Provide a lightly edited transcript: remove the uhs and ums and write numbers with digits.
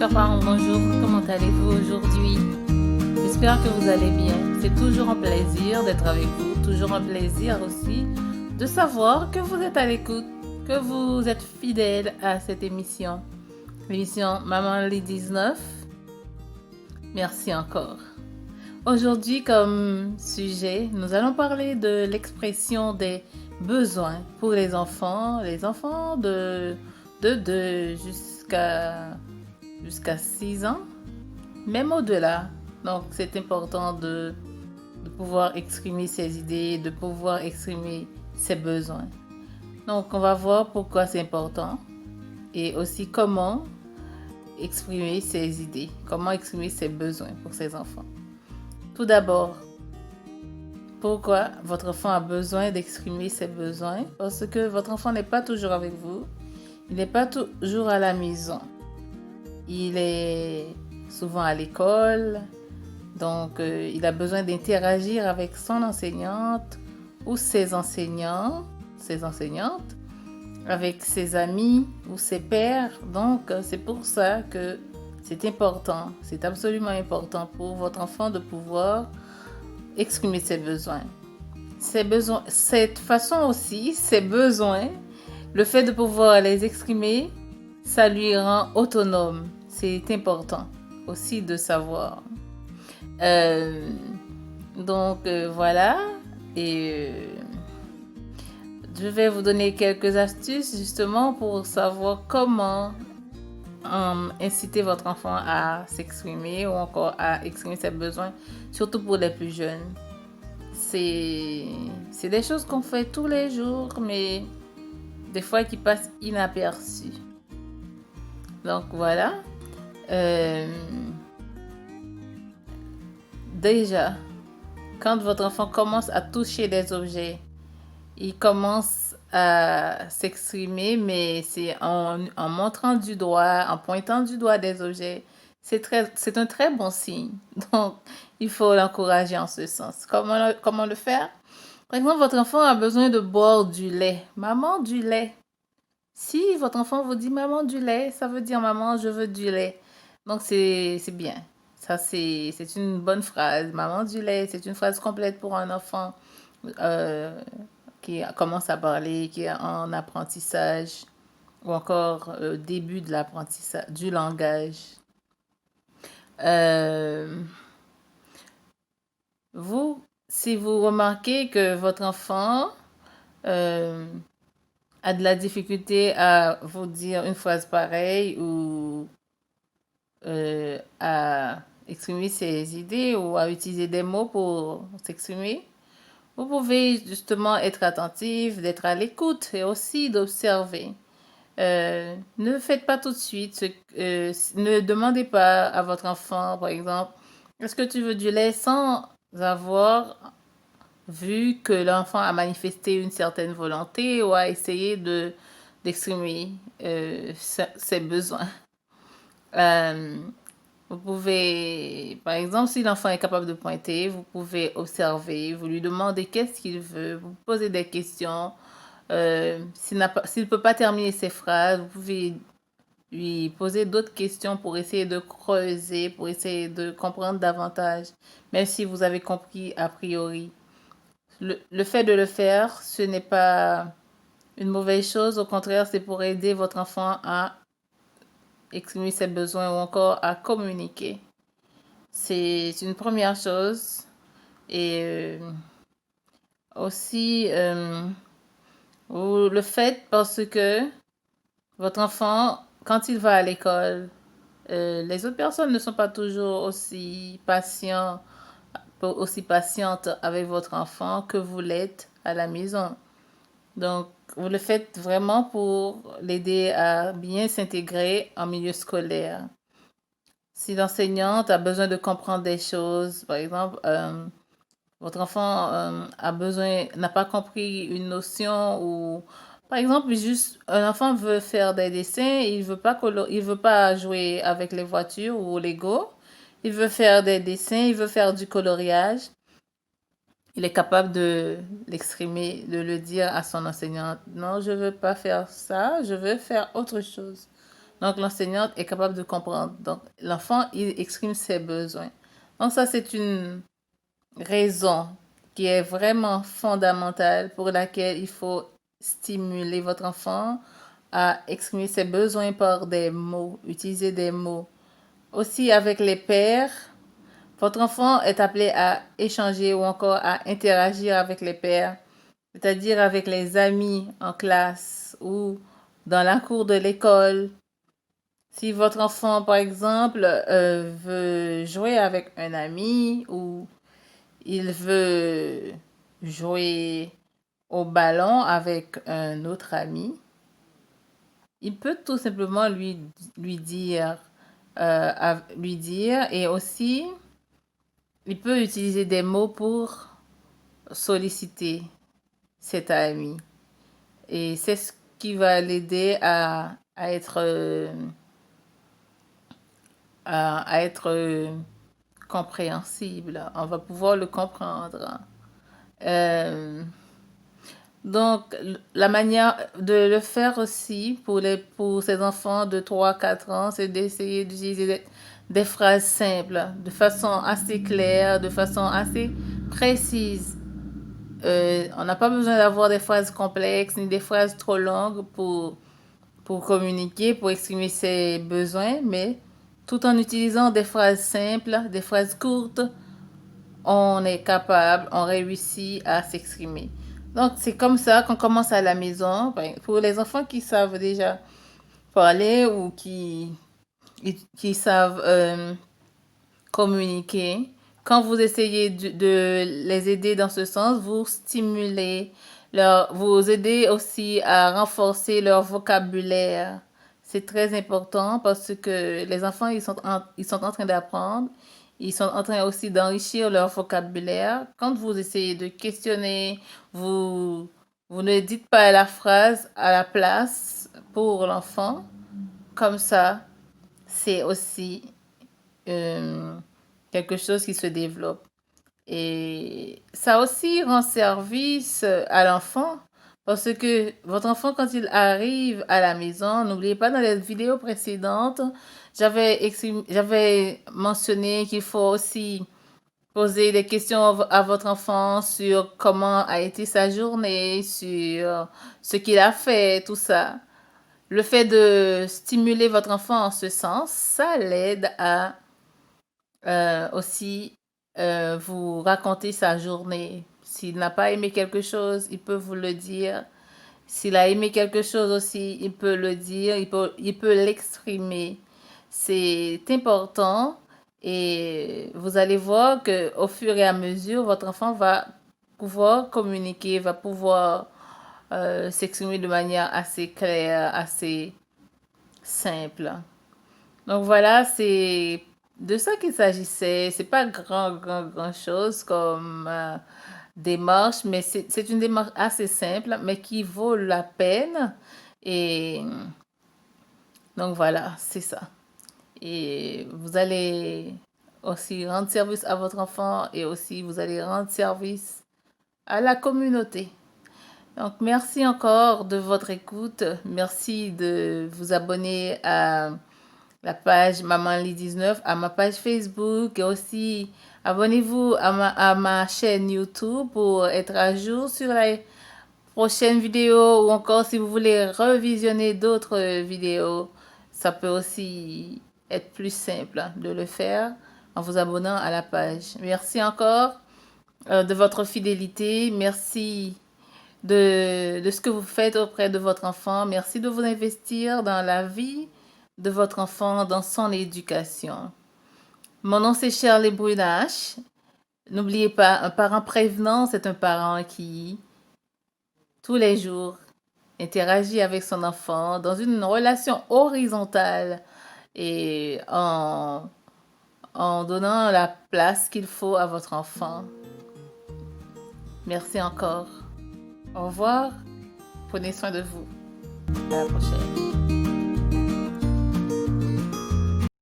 chers parents, bonjour, comment allez-vous aujourd'hui? J'espère que vous allez bien. C'est toujours un plaisir d'être avec vous, toujours un plaisir aussi de savoir que vous êtes à l'écoute, que vous êtes fidèles à cette émission. L'émission Maman les 19. Merci encore. Aujourd'hui, comme sujet, nous allons parler de l'expression des besoins pour les enfants de 2 jusqu'à 6 ans, même au-delà. Donc, c'est important de pouvoir exprimer ses idées, de pouvoir exprimer ses besoins. Donc, on va voir pourquoi c'est important et aussi comment exprimer ses idées, comment exprimer ses besoins pour ses enfants. Tout d'abord, pourquoi votre enfant a besoin d'exprimer ses besoins? Parce que votre enfant n'est pas toujours avec vous, il n'est pas toujours à la maison. Il est souvent à l'école, donc il a besoin d'interagir avec son enseignante ou ses enseignants, ses enseignantes, avec ses amis ou ses pairs. Donc c'est pour ça que c'est important, c'est absolument important pour votre enfant de pouvoir exprimer ses besoins. Cette façon aussi, ses besoins, le fait de pouvoir les exprimer, ça lui rend autonome. C'est important aussi de savoir. Voilà. Et je vais vous donner quelques astuces justement pour savoir comment inciter votre enfant à s'exprimer ou encore à exprimer ses besoins, surtout pour les plus jeunes. C'est des choses qu'on fait tous les jours, mais des fois qui passent inaperçues. Donc voilà. Déjà, quand votre enfant commence à toucher des objets, il commence à s'exprimer, mais c'est en montrant du doigt, en pointant du doigt des objets. C'est un très bon signe. Donc, il faut l'encourager en ce sens. Comment le faire? Par exemple, votre enfant a besoin de boire du lait. Maman, du lait. Si votre enfant vous dit maman du lait, ça veut dire maman, je veux du lait. Donc c'est bien. Ça c'est une bonne phrase. Maman du lait, c'est une phrase complète pour un enfant euh, qui commence à parler, qui est en apprentissage ou encore début de l'apprentissage du langage. Euh, si vous remarquez que votre enfant euh, a de la difficulté à vous dire une phrase pareille ou à exprimer ses idées ou à utiliser des mots pour s'exprimer, vous pouvez justement être attentif, d'être à l'écoute et aussi d'observer. Ne faites pas tout de suite, ne demandez pas à votre enfant, par exemple, est-ce que tu veux du lait sans avoir vu que l'enfant a manifesté une certaine volonté ou a essayé d'exprimer ses besoins. Euh, Vous pouvez, par exemple, si l'enfant est capable de pointer, vous pouvez observer, vous lui demandez qu'est-ce qu'il veut, vous posez des questions. S'il ne peut pas terminer ses phrases, vous pouvez lui poser d'autres questions pour essayer de creuser, pour essayer de comprendre davantage, même si vous avez compris a priori. Le fait de le faire, ce n'est pas une mauvaise chose, au contraire, c'est pour aider votre enfant à exprimer ses besoins ou encore à communiquer. C'est une première chose. Et aussi, vous le faites parce que votre enfant, quand il va à l'école, les autres personnes ne sont pas toujours aussi patientes avec votre enfant que vous l'êtes à la maison. Donc, vous le faites vraiment pour l'aider à bien s'intégrer en milieu scolaire. Si l'enseignante a besoin de comprendre des choses, par exemple, votre enfant n'a pas compris une notion ou, par exemple, juste un enfant veut faire des dessins, il veut pas jouer avec les voitures ou Lego, il veut faire des dessins, il veut faire du coloriage. Il est capable de l'exprimer, de le dire à son enseignante. Non, je veux pas faire ça, je veux faire autre chose. Donc, l'enseignante est capable de comprendre. Donc, l'enfant, il exprime ses besoins. Donc, ça, c'est une raison qui est vraiment fondamentale pour laquelle il faut stimuler votre enfant à exprimer ses besoins par des mots, utiliser des mots. Aussi, avec les pairs, votre enfant est appelé à échanger ou encore à interagir avec les pairs, c'est-à-dire avec les amis en classe ou dans la cour de l'école. Si votre enfant, par exemple, veut jouer avec un ami ou il veut jouer au ballon avec un autre ami, il peut tout simplement lui dire et aussi il peut utiliser des mots pour solliciter cet ami. Et c'est ce qui va l'aider à être, à être compréhensible. On va pouvoir le comprendre. Euh, donc, la manière de le faire aussi pour ces enfants de 3 4 ans, c'est d'essayer d'utiliser des phrases simples, de façon assez claire, de façon assez précise. On n'a pas besoin d'avoir des phrases complexes ni des phrases trop longues pour communiquer, pour exprimer ses besoins, mais tout en utilisant des phrases simples, des phrases courtes, on est capable, on réussit à s'exprimer. Donc, c'est comme ça qu'on commence à la maison. Pour les enfants qui savent déjà parler ou qui savent communiquer, quand vous essayez de les aider dans ce sens, vous stimulez, vous aidez aussi à renforcer leur vocabulaire. C'est très important parce que les enfants, ils sont en train d'apprendre. Ils sont en train aussi d'enrichir leur vocabulaire. Quand vous essayez de questionner, vous ne dites pas la phrase à la place pour l'enfant. Comme ça, c'est aussi euh, quelque chose qui se développe. Et ça aussi rend service à l'enfant parce que votre enfant, quand il arrive à la maison, n'oubliez pas dans les vidéos précédentes, j'avais mentionné qu'il faut aussi poser des questions à votre enfant sur comment a été sa journée, sur ce qu'il a fait, tout ça. Le fait de stimuler votre enfant en ce sens, ça l'aide à aussi vous raconter sa journée. S'il n'a pas aimé quelque chose, il peut vous le dire. S'il a aimé quelque chose aussi, il peut le dire, il peut l'exprimer. C'est important et vous allez voir que au fur et à mesure, votre enfant va pouvoir communiquer, va pouvoir s'exprimer de manière assez claire, assez simple. Donc voilà, c'est de ça qu'il s'agissait. C'est pas grand chose comme démarche, mais c'est une démarche assez simple, mais qui vaut la peine. Et donc voilà, c'est ça. Et vous allez aussi rendre service à votre enfant et aussi vous allez rendre service à la communauté. Donc merci encore de votre écoute. Merci de vous abonner à la page Maman Lit 19, à ma page Facebook et aussi abonnez-vous à ma chaîne YouTube pour être à jour sur les prochaines vidéos ou encore si vous voulez revisionner d'autres vidéos, ça peut aussi être plus simple de le faire en vous abonnant à la page. Merci encore de votre fidélité. Merci de ce que vous faites auprès de votre enfant. Merci de vous investir dans la vie de votre enfant, dans son éducation. Mon nom c'est Shirley Brunache. N'oubliez pas, un parent prévenant, c'est un parent qui, tous les jours, interagit avec son enfant dans une relation horizontale et en donnant la place qu'il faut à votre enfant. Merci encore. Au revoir. Prenez soin de vous. À la prochaine.